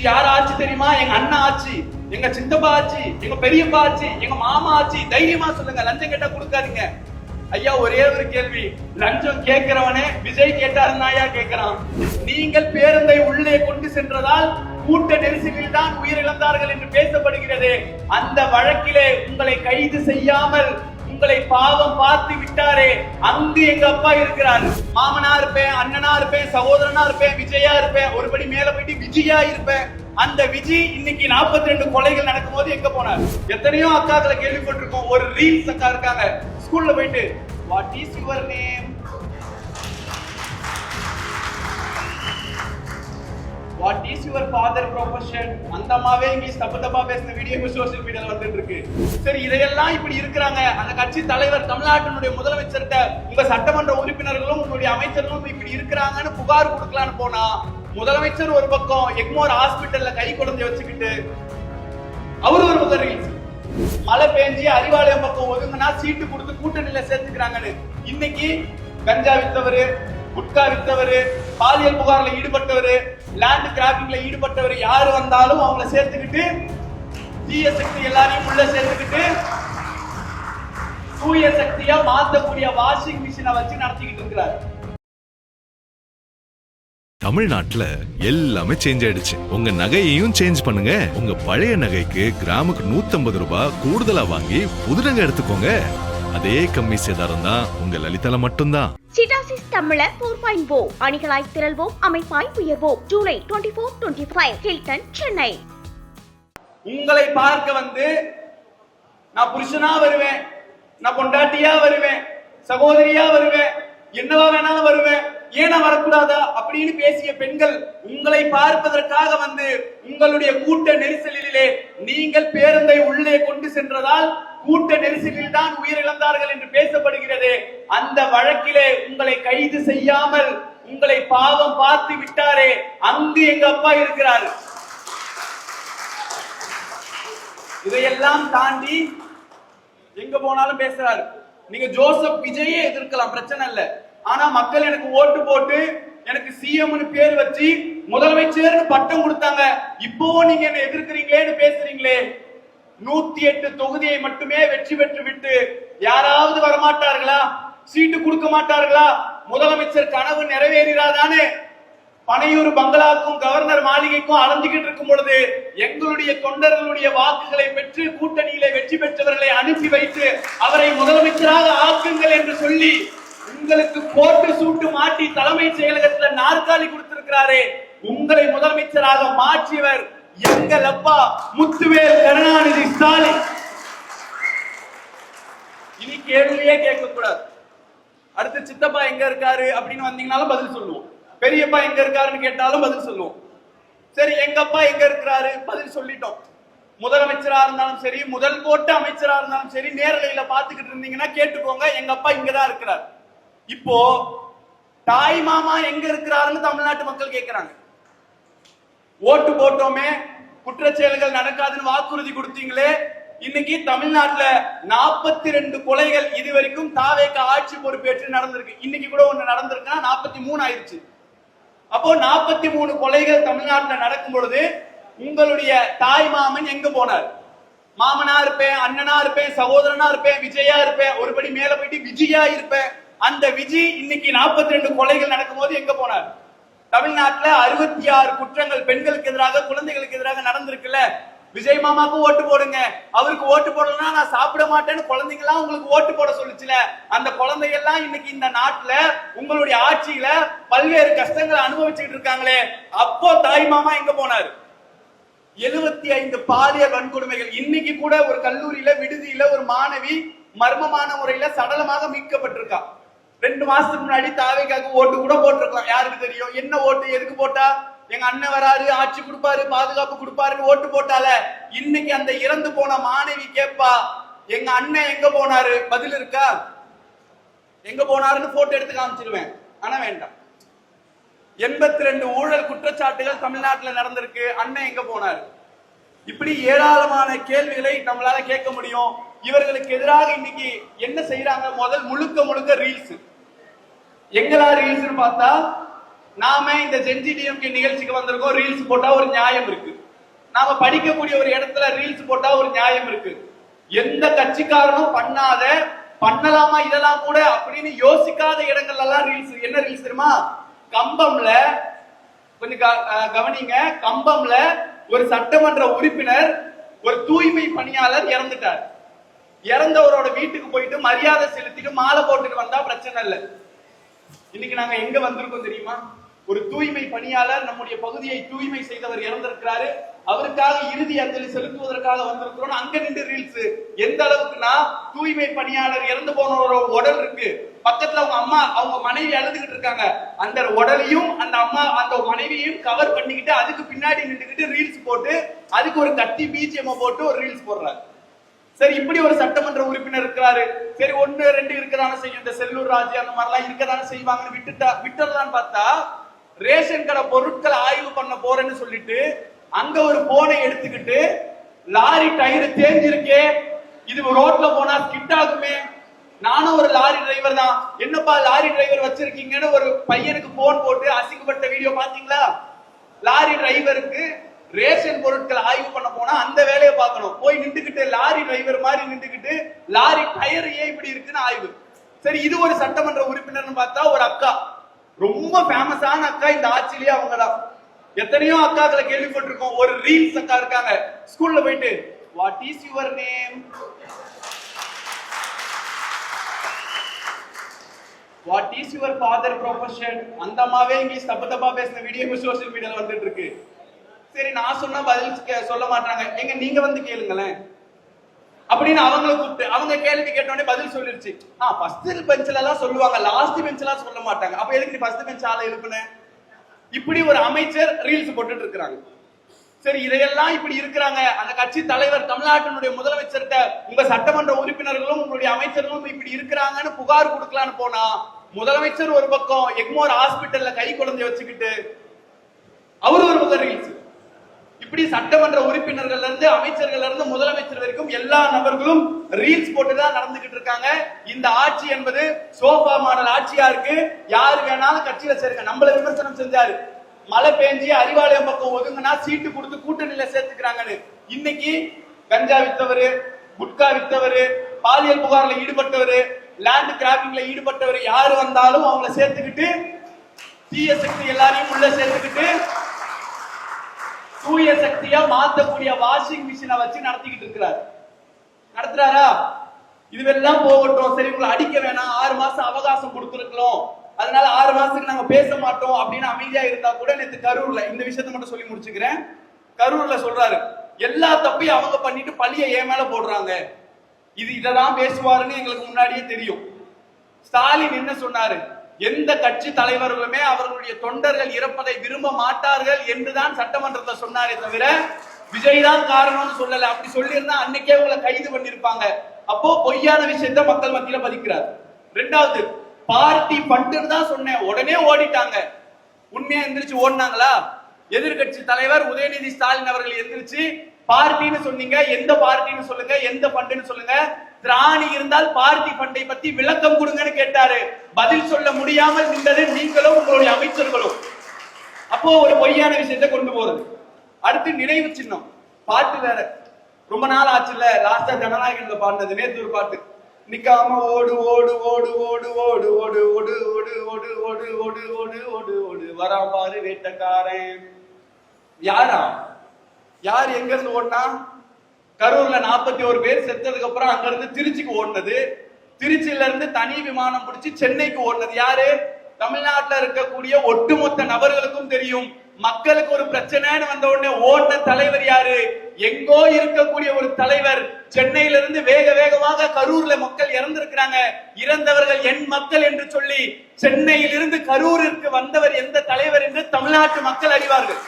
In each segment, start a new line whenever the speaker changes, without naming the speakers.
இது யார் ஆட்சி தெரியுமா? எங்க அண்ணா ஆட்சி, எங்க சித்தப்பா ஆட்சி, எங்க பெரியப்பா ஆட்சி, எங்க மாமா ஆட்சி. தைரியமா சொல்லுங்க, லஞ்சம் கேட்டா கொடுக்காதீங்க. ஐயா ஒரே ஒரு கேள்வி, லஞ்சம் கேட்கிறவனே விஜய் கேட்டாருன்னாயா கேட்கிறான். நீங்கள் பேருந்தை உள்ளே கொண்டு சென்றதால் கூட்ட நெரிசலில் தான் உயிரிழந்தார்கள் என்று பேசப்படுகிறது. அந்த வழக்கிலே உங்களை கைது செய்யாமல் உங்களை பாவம் பார்த்து விட்டாரே, அங்கு எங்க அப்பா இருக்கிறார். மாமனா இருப்பேன், அண்ணனா இருப்பேன், சகோதரனா இருப்பேன், விஜயா இருப்பேன், ஒருபடி மேல போயிட்டு விஜயா இருப்பேன். அந்த விஜய் இன்னைக்கு 42 கொலைகள் நடக்கும் போது எங்க போனார்? எத்தனையோ அக்காக்களை கேள்விப்பட்டிருக்கோம். ஒரு ரீல்ஸ் அக்கா இருக்காங்க, ஸ்கூல்ல போயிட்டு what is your name, what is your father profession. அந்த அம்மாவே இங்கிலீஷ் தப்பா பேசின வீடியோ சோசியல் மீடியால வந்துட்டு இருக்கு. சரி, இதையெல்லாம் இப்படி இருக்கிறாங்க. அந்த கட்சி தலைவர் தமிழ்நாட்டினுடைய முதலமைச்சர்கிட்ட உங்க சட்டமன்ற உறுப்பினர்களும் உங்களுடைய அமைச்சர்களும் இப்படி இருக்கிறாங்கன்னு புகார் கொடுக்கலான்னு போனா, முதலமைச்சர் ஒரு பக்கம் எக்மோர் ஹாஸ்பிட்டல்ல கை குழந்தைய வச்சுக்கிட்டு அவரு ஒரு பக்கம் ரீல்ஸ். மழை பெஞ்சு அறிவாலயம் பக்கம் ஒதுங்கினா சீட்டு கொடுத்து கூட்டணியில சேர்த்துக்கிறாங்கன்னு. இன்னைக்கு கஞ்சா வித்தவரு, குட்கா வித்தவரு, பாலியல் புகார்ல ஈடுபட்டவரு, லேண்ட் கிராப்பிங்ல ஈடுபட்டவர் யாரு வந்தாலும் அவங்கள சேர்த்துக்கிட்டு தீய சக்தி எல்லாரையும் உள்ள சேர்த்துக்கிட்டு தூய சக்தியா மாத்தக்கூடிய வாஷிங் மிஷினை வச்சு நடத்திக்கிட்டு இருக்கிறார்.
தமிழ்நாட்டுல எல்லாமே சேஞ்ச் ஆயிடுச்சு. உங்க நகையையும் சேஞ்ச் பண்ணுங்க. உங்க பழைய நகைக்கு கிராமுக்கு 150 ரூபாய் கூடுதலா வாங்கி புது நகை எடுத்துக்கோங்க. அதே கம்மி சேதாரம் தான் உங்க லலிதால மட்டும்தான்.
சிடாசிஸ் தமிழர் 4.0 அணிகளாய் திரள்வோம், அமைப்பாய் உயர்வோம். ஜூலை 24-25 ஹில்டன், சென்னை.
உங்களை பார்க்க வந்து நான் புருஷனா வருவேன், நான் பொண்டாட்டியா வருவேன், சகோதரியா வருவேன், என்னவா வேணாலும் வருவேன், ஏனா வரக்கூடாதா அப்படின்னு பேசிய பெண்கள் உங்களை பார்ப்பதற்காக வந்து உங்களுடைய கூட்ட நெரிசலிலே நீங்கள் பேருந்தை உள்ளே கொண்டு சென்றதால் கூட்ட நெரிசலில் தான் உயிரிழந்தார்கள் என்று பேசப்படுகிறது. அந்த வழக்கிலே உங்களை கைது செய்யாமல் உங்களை பாவம் பார்த்து விட்டாரே, அங்கு எங்க அப்பா இருக்கிறார். இதையெல்லாம் தாண்டி எங்க போனாலும் பேசுறாரு. நீங்க ஜோசப் விஜயே எதிர்க்கலாம், பிரச்சனை இல்ல. ஆனா மக்கள் எனக்கு ஓட்டு போட்டு எனக்கு சிஎம்னு பேர் வச்சு முதலமைச்சர்னு பட்டம் கொடுத்தாங்க. இப்போ நீங்க என்ன எதிர்க்கிறீங்களேன்னு பேசுறீங்களே. 108 தொகுதியை மட்டுமே வெற்றி பெற்று விட்டு யாராவது வரமாட்டார்களா? சீட்டு கொடுக்க மாட்டார்களா? முதலமைச்சர் கனவு நிறைவேறாதானே? பனையூர் பங்களாக்கும் கவர்னர் மாளிகைக்கும் அலைஞ்சுகிட்டு இருக்கும் பொழுது எங்களுடைய தொண்டர்களுடைய வாக்குகளை பெற்று கூட்டணியில வெற்றி பெற்றவர்களை அனுப்பி வைத்து அவரை முதலமைச்சராக ஆக்குங்கள் என்று சொல்லி உங்களுக்கு போட்டு சூட்டு மாட்டி தலைமை செயலகத்தில் நாற்காலி கொடுத்திருக்கிறாரே, உங்களை முதலமைச்சராக மாற்றியவர் எங்கள் அப்பா முத்துவேல் கருணாநிதி ஸ்டாலின். இனி கேள்வியே கேட்க கூடாது. அடுத்து சித்தப்பா எங்க இருக்காரு அப்படின்னு வந்தீங்கன்னாலும் பதில் சொல்லுவோம். பெரியப்பா எங்க இருக்காருன்னு கேட்டாலும் பதில் சொல்லுவோம். சரி, எங்க அப்பா எங்க இருக்கிறாரு பதில் சொல்லிட்டோம். முதலமைச்சரா இருந்தாலும் சரி, முதல் போட்ட அமைச்சரா இருந்தாலும் சரி, நேரலையில பாத்துக்கிட்டு இருந்தீங்கன்னா கேட்டுக்கோங்க, எங்க அப்பா இங்கதான் இருக்கிறார். இப்போ தாய் மாமா எங்க இருக்கிறாருன்னு தமிழ்நாட்டு மக்கள் கேட்கிறாங்க. ஓட்டு போட்டோமே, குற்றச்செயல்கள் நடக்காதுன்னு வாக்குறுதி கொடுத்தீங்களே, இன்னைக்கு தமிழ்நாட்டுல 42 கொலைகள் இதுவரைக்கும் தாவேக ஆட்சி பொறுப்பேற்று நடந்திருக்கு. இன்னைக்கு கூட ஒண்ணு நடந்திருக்குன்னா 43 ஆயிருச்சு. அப்போ 43 கொலைகள் தமிழ்நாட்டுல நடக்கும் பொழுது உங்களுடைய தாய் மாமன் எங்க போனார்? மாமனா இருப்பேன், அண்ணனா இருப்பேன், சகோதரனா இருப்பேன், விஜயா இருப்பேன், ஒருபடி மேல போயிட்டு விஜயா இருப்பேன். அந்த விஜய் இன்னைக்கு 42 கொலைகள் நடக்கும் போது எங்க போனார்? தமிழ்நாட்டுல 66 குற்றங்கள் பெண்களுக்கு எதிராக, குழந்தைகளுக்கு எதிராக நடந்திருக்குல்ல. விஜய் மாமாக்கு ஓட்டு போடுங்க, அவருக்கு ஓட்டு போடலன்னா நான் சாப்பிட மாட்டேன்னு குழந்தைங்களாம் உங்களுக்கு ஓட்டு போட சொல்லுச்சுல. அந்த குழந்தைகள்லாம் இன்னைக்கு இந்த நாட்டுல உங்களுடைய ஆட்சியில பல்வேறு கஷ்டங்களை அனுபவிச்சுட்டு இருக்காங்களே, அப்போ தாய் மாமா எங்க போனார்? 75 பாலியல் வன்கொடுமைகள். இன்னைக்கு கூட ஒரு கல்லூரியில விடுதியில ஒரு மாணவி மர்மமான முறையில சடலமாக மீட்கப்பட்டிருக்கா. 2 மாசத்துக்கு முன்னாடி தாவேக்காக்கு ஓட்டு கூட போட்டிருக்கலாம். யாருக்கு தெரியும் என்ன ஓட்டு எதுக்கு போட்டா? எங்க அண்ணன் வராரு, ஆட்சி கொடுப்பாரு, பாதுகாப்பு கொடுப்பாருன்னு ஓட்டு போட்டால. இன்னைக்கு அந்த இறந்து போன மாணவி கேப்பா, எங்க அண்ணன் எங்க போனாரு? பதில் இருக்கா? எங்க போனாருன்னு போட்டோ எடுத்து காமிச்சிருவேன். ஆனா வேண்டாம். 82 ஊழல் குற்றச்சாட்டுகள் தமிழ்நாட்டில் நடந்திருக்கு. அண்ணன் எங்க போனாரு? இப்படி ஏராளமான கேள்விகளை நம்மளால கேட்க முடியும். இவர்களுக்கு எதிராக இன்னைக்கு என்ன செய்யறாங்க? முதல் முழுக்க ரீல்ஸ். எங்களா ரீல்ஸ் பார்த்தா நாம இந்த ஜென்ஜி டிஎம்கே நிகழ்ச்சிக்கு வந்திருக்கோம். ரீல்ஸ் போட்டா ஒரு நியாயம் இருக்கு. நாம படிக்கக்கூடிய ஒரு இடத்துல ரீல்ஸ் போட்டா ஒரு நியாயம் இருக்கு. எந்த கட்சிக்காரனும் பண்ணாத, பண்ணலாமா இதெல்லாம் கூட அப்படின்னு யோசிக்காத இடங்கள்ல எல்லாம் ரீல்ஸ். என்ன ரீல்ஸ் தெரியுமா? கம்பம்ல கொஞ்சம் கவனிங்க. கம்பம்ல ஒரு சட்டமன்ற உறுப்பினர், ஒரு தூய்மை பணியாளர் இறந்துட்டார். இறந்தவரோட வீட்டுக்கு போயிட்டு மரியாதை செலுத்திட்டு மாலை போட்டுட்டு வந்தா பிரச்சனை இல்லை. இன்னைக்கு நாங்க எங்க வந்திருக்கோம் தெரியுமா? ஒரு தூய்மை பணியாளர், நம்முடைய பகுதியை தூய்மை செய்தவர் இறந்திருக்கிறாரு, அவருக்காக இறுதி அஞ்சலி செலுத்துவதற்காக வந்திருக்கிறோம். அங்க நின்று ரீல்ஸ். எந்த அளவுக்குன்னா, தூய்மை பணியாளர் இறந்து போன ஒரு உடல் இருக்கு, பக்கத்துல அவங்க அம்மா அவங்க மனைவி அழுதுகிட்டு இருக்காங்க. அந்த உடலையும் அந்த அம்மா அந்த மனைவியையும் கவர் பண்ணிக்கிட்டு அதுக்கு பின்னாடி நின்றுகிட்டு ரீல்ஸ் போட்டு, அதுக்கு ஒரு கத்தி பிஜிஎம் போட்டு ஒரு ரீல்ஸ் போடுறாரு. சரி, இப்படி ஒரு சட்டமன்ற உறுப்பினர் இருக்கிறாரு. சரி, 1 2 இருக்கதான செய்யும். இந்த செல்லூர் ராஜு அந்த மாதிரிலாம் இருக்கதான செய்வாங்கன்னு விட்டுறலான்னு பார்த்தா, ரேஷன் கடை பொருட்களை ஆய்வு பண்ண போறேன்னு சொல்லிட்டு அங்க ஒரு போனை எடுத்துக்கிட்டு, லாரி டயர் தேஞ்சிருக்கே, இது ரோட்ல போனா ஸ்கிட் ஆகுமே, நானும் ஒரு லாரி டிரைவர் தான், என்னப்பா லாரி டிரைவர் வச்சிருக்கீங்கன்னு ஒரு பையனுக்கு போன் போட்டு அசிங்கப்பட்ட வீடியோ பாத்தீங்களா? லாரி டிரைவருக்கு ரேஷன் பொருட்கள் ஆய்வு பண்ண போனா அந்த வேலையை பார்க்கணும். போய் நின்றுகிட்டு லாரி டிரைவர் மாதிரி நின்றுகிட்டு லாரி டயர் ஏன் இப்படி இருக்குன்னு ஆய்வு. சரி, இது ஒரு சட்டமன்ற உறுப்பினர்னு பார்த்தா ஒரு அக்கா, ரொம்ப ஃபேமஸான அக்கா இந்த ஆட்சியிலேயே அவங்கதான். எத்தனையோ அக்காக்களை கேள்விப்பட்டிருக்கோம். ஒரு ரீல்ஸ் அக்கா இருக்காங்க, ஸ்கூல்ல போயிட்டு what is your name, what is your father profession, அந்த அம்மாவே இங்கிலீஷ் தப்பா பேசின வீடியோ சோசியல் மீடியால வந்துட்டு இருக்கு. சரி, நான் சொன்னா பதில் சொல்ல மாட்டாங்க, எங்க நீங்க வந்து கேளுங்களேன் அப்படின்னு அவங்களை கூப்பிட்டு அவங்க கேள்வி கேட்டோடனே பதில் சொல்லிருச்சு. ஃபர்ஸ்ட் பெஞ்ச்ல எல்லாம் சொல்லுவாங்க, லாஸ்ட் பெஞ்ச்ல எல்லாம் சொல்ல மாட்டாங்க. அப்ப எதுக்கு நீ ஃபர்ஸ்ட் பெஞ்ச் ஆளை எழுப்புன? இப்படி ஒரு அமைச்சர் ரீல்ஸ் போட்டுட்டு இருக்காங்க. சரி, இதையெல்லாம் இப்படி இருக்கிறாங்க. அந்த கட்சி தலைவர் தமிழ்நாட்டினுடைய முதலமைச்சர்கிட்ட உங்க சட்டமன்ற உறுப்பினர்களும் உங்களுடைய அமைச்சர்களும் இப்படி இருக்கிறாங்கன்னு புகார் கொடுக்கலான்னு போனா, முதலமைச்சர் ஒரு பக்கம் எக்மோர் ஹாஸ்பிட்டல்ல கை குழந்தைய வச்சுக்கிட்டு அவரு ஒரு பக்கம் ரீல்ஸ். இப்படி சட்டமன்ற உறுப்பினர்கள் இருந்து அமைச்சர்கள் இருந்து முதலமைச்சர் வரைக்கும் எல்லா நபர்களும் ரீல்ஸ் போட்டுதான் நடந்துகிட்டு இருக்காங்க. இந்த ஆட்சி என்பது சோஃபா மாடல் ஆட்சியா இருக்கு. யாரு வேணாலும் கட்சியில சேருங்க. நம்மள விமர்சனம் செஞ்சாரு, மழை பெஞ்சி அறிவாலயம் பக்கம் ஒதுங்கினா சீட்டு கொடுத்து கூட்டணியில சேர்த்துக்கிறாங்கன்னு. இன்னைக்கு கஞ்சா வித்தவரு, குட்கா வித்தவரு, பாலியல் புகார்ல ஈடுபட்டவரு, லேண்ட் கிராபிங்ல ஈடுபட்டவர் யாரு வந்தாலும் அவங்கள சேர்த்துக்கிட்டு தீய சக்தி எல்லாரையும் உள்ள சேர்த்துக்கிட்டு தூய சக்தியா மாத்தக்கூடிய வாஷிங் மிஷினை வச்சு நடத்திக்கிட்டு இருக்கிறார். நடத்துறாரா? இதுவெல்லாம் போகட்டும். சரி, உங்களை அடிக்க வேணாம், 6 மாசம் அவகாசம் கொடுத்துருக்கலாம், அதனால 6 மாசத்துக்கு நாங்க பேச மாட்டோம் அப்படின்னு அமைதியா இருந்தா கூட, நேத்து கரூர்ல இந்த விஷயத்தை மட்டும் சொல்லி முடிச்சுக்கிறேன். கரூர்ல சொல்றாரு, எல்லா தப்பையும் அவங்க பண்ணிட்டு பழிய ஏன் மேல போடுறாங்க, இததான் பேசுவாருன்னு எங்களுக்கு முன்னாடியே தெரியும். ஸ்டாலின் என்ன சொன்னாரு? எந்த கட்சி தலைவர்களுமே அவர்களுடைய தொண்டர்கள் இறப்பதை விரும்ப மாட்டார்கள் என்றுதான் சட்டமன்றத்தை சொன்னாரே தவிர விஜய் தான் காரணம்னு சொல்லல. அப்படி சொல்லி இருந்தா அன்னைக்கே உங்களை கைது பண்ணிருப்பாங்க. அப்போ பொய்யான விஷயத்தை மக்கள் மத்தியில பதிக்கிறார். 2வது, பார்ட்டி ஃபண்டுன்னு தான் சொன்னேன், உடனே ஓடிட்டாங்க. உண்மையா எந்திரிச்சு ஓடினாங்களா? எதிர்கட்சி தலைவர் உதயநிதி ஸ்டாலின் அவர்கள் எந்திரிச்சு பார்ட்டின்னு சொன்னீங்க, எந்த பார்ட்டின்னு சொல்லுங்க, எந்த ஃபண்டுன்னு சொல்லுங்க, திராணி இருந்தால் பார்ட்டி ஃபண்டை பத்தி விளக்கம் கொடுங்கன்னு கேட்டாரு. பதில் சொல்ல முடியாமல் நின்றது நீங்களும் உங்களுடைய அமைச்சர்களும். அப்போ ஒரு பொய்யான விஷயத்தை கொண்டு போறது. அடுத்து நினைவு சின்னம் பாட்டு வேற, ரொம்ப நாள் ஆச்சுல்ல, லாஸ்டா ஜனநாயகன் பாடினது. நேத்து ஒரு பாட்டு, நிக்காம ஓடு ஓடு ஓடு ஓடு ஓடு ஓடு ஓடு ஓடு ஓடு ஓடு ஓடு ஓடு ஓடு ஓடு வரா பாரு வேட்டக்காரன். யாரா? யார் எங்க இருந்து ஓடினா? கரூர்ல 41 பேர் செத்ததுக்கு அப்புறம் அங்க இருந்து திருச்சிக்கு ஓடினது, திருச்சியில இருந்து தனி விமானம் பிடிச்சி சென்னைக்கு ஓடினது யாரு? தமிழ்நாட்டில் இருக்கக்கூடிய ஒட்டுமொத்த நபர்களுக்கும் தெரியும். மக்களுக்கு ஒரு பிரச்சனைன்னு வந்த உடனே ஓடின தலைவர் யாரு? எங்கோ இருக்கக்கூடிய ஒரு தலைவர். சென்னையில இருந்து வேக வேகமாக கரூர்ல மக்கள் இறந்திருக்கிறாங்க. இறந்தவர்கள் என் மக்கள் என்று சொல்லி சென்னையில் இருந்து கரூருக்கு வந்தவர் எந்த தலைவர் என்று தமிழ்நாட்டு மக்கள் அறிவார்கள்.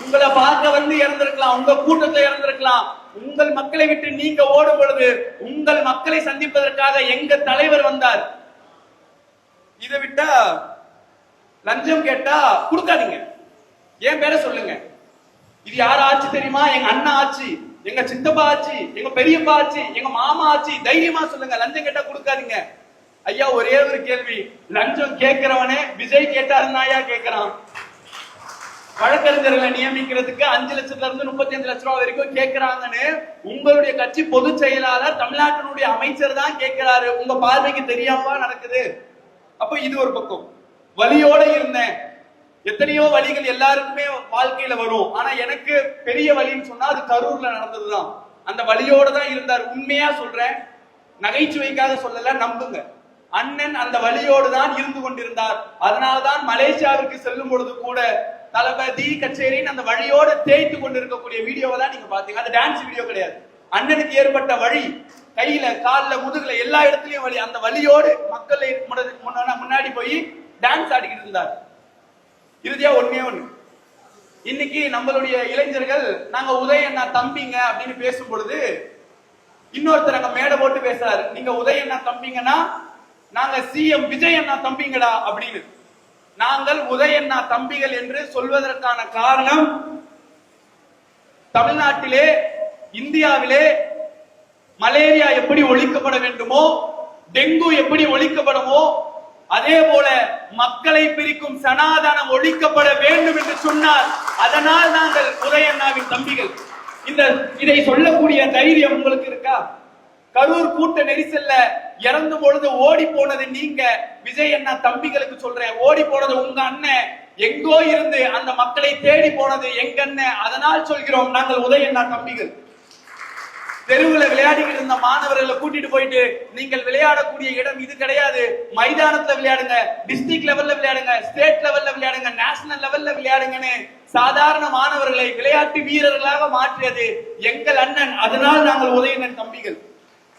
உங்களை பார்க்க வந்து இறந்திருக்கலாம், உங்க கூட்டத்தை இறந்திருக்கலாம். உங்கள் மக்களை விட்டு நீங்க ஓடும் பொழுது உங்கள் மக்களை சந்திப்பதற்காக எங்க தலைவர் வந்தார். இதை விட்டா லஞ்சம் கேட்டா கொடுக்காதீங்க, ஏன் பேரை சொல்லுங்க. இது யார் ஆட்சி தெரியுமா? எங்க அண்ணா ஆட்சி, எங்க சித்தப்பா ஆட்சி, எங்க பெரியப்பா ஆட்சி, எங்க மாமா ஆட்சி. தைரியமா சொல்லுங்க, லஞ்சம் கேட்டா கொடுக்காதீங்க. ஐயா ஒரே ஒரு கேள்வி, லஞ்சம் கேட்கிறவனே விஜய் கேட்டாருன்னாயா கேட்கிறான்? வழக்கறிஞர்களை நியமிக்கிறதுக்கு 5 லட்சத்துல இருந்து 35 லட்சம் ரூபாய் வரைக்கும் கேட்கிறாங்கன்னு உங்களுடைய கட்சி பொதுச் செயலாளர் தமிழ்நாட்டினுடைய அமைச்சர் தான் கேட்கிறாரு. உங்க பார்வைக்கு தெரியாம நடக்குது. அப்ப இது ஒரு பக்கம். வலியோட இருந்தேன். எத்தனையோ வலிகள் எல்லாருக்குமே வாழ்க்கையில வரும். ஆனா எனக்கு பெரிய வலின்னு சொன்னா அது கரூர்ல நடந்ததுதான். அந்த வலியோட தான் இருந்தார். உண்மையா சொல்றேன், நகைச்சுவைக்காக சொல்லல, நம்புங்க. அண்ணன் அந்த வலியோடு தான் இருந்து கொண்டிருந்தார். அதனால்தான் மலேசியாவிற்கு செல்லும் பொழுது கூட தளபதி கச்சேரின்னு அந்த வழியோட தேய்த்து கொண்டிருக்கக்கூடிய வீடியோவை தான் நீங்க பாத்தீங்க. அது டான்ஸ் வீடியோ கிடையாது. அண்ணனுக்கு ஏற்பட்ட வழி, கையில கால்ல முதுகுல எல்லா இடத்துலயும் வலி. அந்த வலியோடு மக்களை முன்னாடி போய் டான்ஸ் ஆடிக்கிட்டு இருந்தார். இறுதியா ஒண்ணே ஒண்ணு, இன்னைக்கு நம்மளுடைய இளைஞர்கள் நாங்க உதயண்ணா தம்பிங்க அப்படின்னு பேசும் பொழுது இன்னொருத்தர் அங்க மேடை போட்டு பேசுறாரு, நீங்க உதயண்ணா தம்பிங்கன்னா நாங்க சிஎம் விஜய் அண்ணா தம்பிங்கடா அப்படின்னு. நாங்கள் உதயண்ணா தம்பிகள் என்று சொல்வதற்கான காரணம், தமிழ்நாட்டிலே இந்தியாவிலே மலேரியா எப்படி ஒழிக்கப்பட வேண்டுமோ, டெங்கு எப்படி ஒழிக்கப்படுமோ, அதே போல மக்களை பிரிக்கும் சனாதனம் ஒழிக்கப்பட வேண்டும் என்று சொன்னார். அதனால் நாங்கள் உதயண்ணாவின் தம்பிகள். இதை சொல்லக்கூடிய தைரியம் உங்களுக்கு இருக்கா? கரூர் கூட்ட நெரிசல்ல இறந்து பொழுது ஓடி போனது நீங்க, விஜய் அண்ணா தம்பிகளுக்கு சொல்றேன், ஓடி போனது உங்க அண்ணன். எங்கோ இருந்து அந்த மக்களை தேடி போனது எங்க அண்ணன். அதனால் சொல்கிறோம் நாங்கள் உதய் அண்ணா தம்பிகள். தெருவுல விளையாடிக்கிட்டு இருந்த மாணவர்களை கூட்டிட்டு போயிட்டு நீங்கள் விளையாடக்கூடிய இடம் இது கிடையாது, மைதானத்துல விளையாடுங்க, டிஸ்ட்ரிக்ட் லெவல்ல விளையாடுங்க, ஸ்டேட் லெவல்ல விளையாடுங்க, நேஷனல் லெவல்ல விளையாடுங்கன்னு சாதாரண மாணவர்களை விளையாட்டு வீரர்களாக மாற்றியது எங்கள் அண்ணன். அதனால் நாங்கள் உதயண்ணன் தம்பிகள்.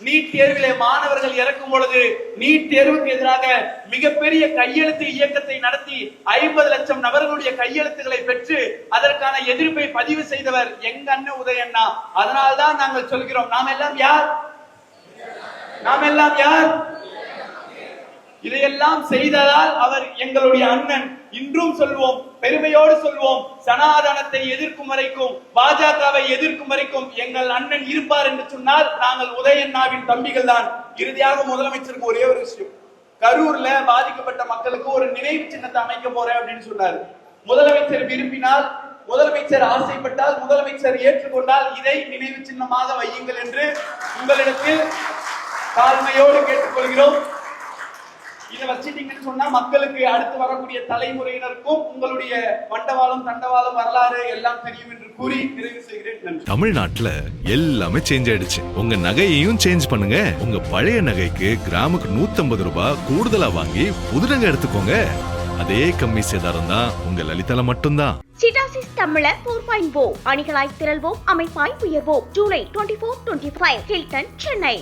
நீட் தேர்விலே மாணவர்கள் இறக்கும் பொழுது நீட் தேர்வுக்கு எதிராக மிகப்பெரிய கையெழுத்து இயக்கத்தை நடத்தி 50 லட்சம் நபர்களுடைய கையெழுத்துக்களை பெற்று அதற்கான எதிர்ப்பை பதிவு செய்தவர் எங்க அண்ணன் உதயண்ணா. அதனால்தான் நாங்கள் சொல்கிறோம், நாம் எல்லாம் யார்? நாம் எல்லாம் யார்? இதையெல்லாம் செய்ததால் அவர் எங்களுடைய அண்ணன். இன்றும் சொல்வோம், பெருமையோடு சொல்வோம், சனாதனத்தை எதிர்க்கும் வரைக்கும், பாஜகவை எதிர்க்கும் வரைக்கும் எங்கள் அண்ணன் இருப்பார் என்று சொன்னால் நாங்கள் உதயண்ணாவின் தம்பிகள் தான். இறுதியாக முதலமைச்சருக்கு ஒரே ஒரு விஷயம், கரூர்ல பாதிக்கப்பட்ட மக்களுக்கு ஒரு நினைவு சின்னத்தை அமைக்க போறேன் அப்படின்னு சொன்னாரு. முதலமைச்சர் விரும்பினால், முதலமைச்சர் ஆசைப்பட்டால், முதலமைச்சர் ஏற்றுக்கொண்டால் இதை நினைவு சின்னமாக வையுங்கள் என்று உங்களிடத்தில் தாழ்மையோடு கேட்டுக்கொள்கிறோம். இதை வச்சிட்டீங்கன்னு சொன்னா மக்களுக்கு அடுத்து வரக்கூடிய தலைமுறையினருக்கும் உங்களுடைய வண்டவாளம் தண்டவாளம் வரலாறு எல்லாம் தெரியும் என்று கூறி நிறைவு செய்கிறேன்.
தமிழ்நாட்டுல எல்லாமே சேஞ்ச் ஆயிடுச்சு. உங்க நகையையும் சேஞ்ச் பண்ணுங்க. உங்க பழைய நகைக்கு கிராமுக்கு 150 ரூபாய் கூடுதலா வாங்கி புது நகை எடுத்துக்கோங்க. அதே கம்மி சேதாரம் தான் உங்க லலிதால மட்டும்தான்.
சிட்டாசிஸ் தமிழர் 4.0 அணிகளாய் திரள்வோம், அமைப்பாய் உயர்வோம். ஜூலை 24-25 ஹில்டன், சென்னை.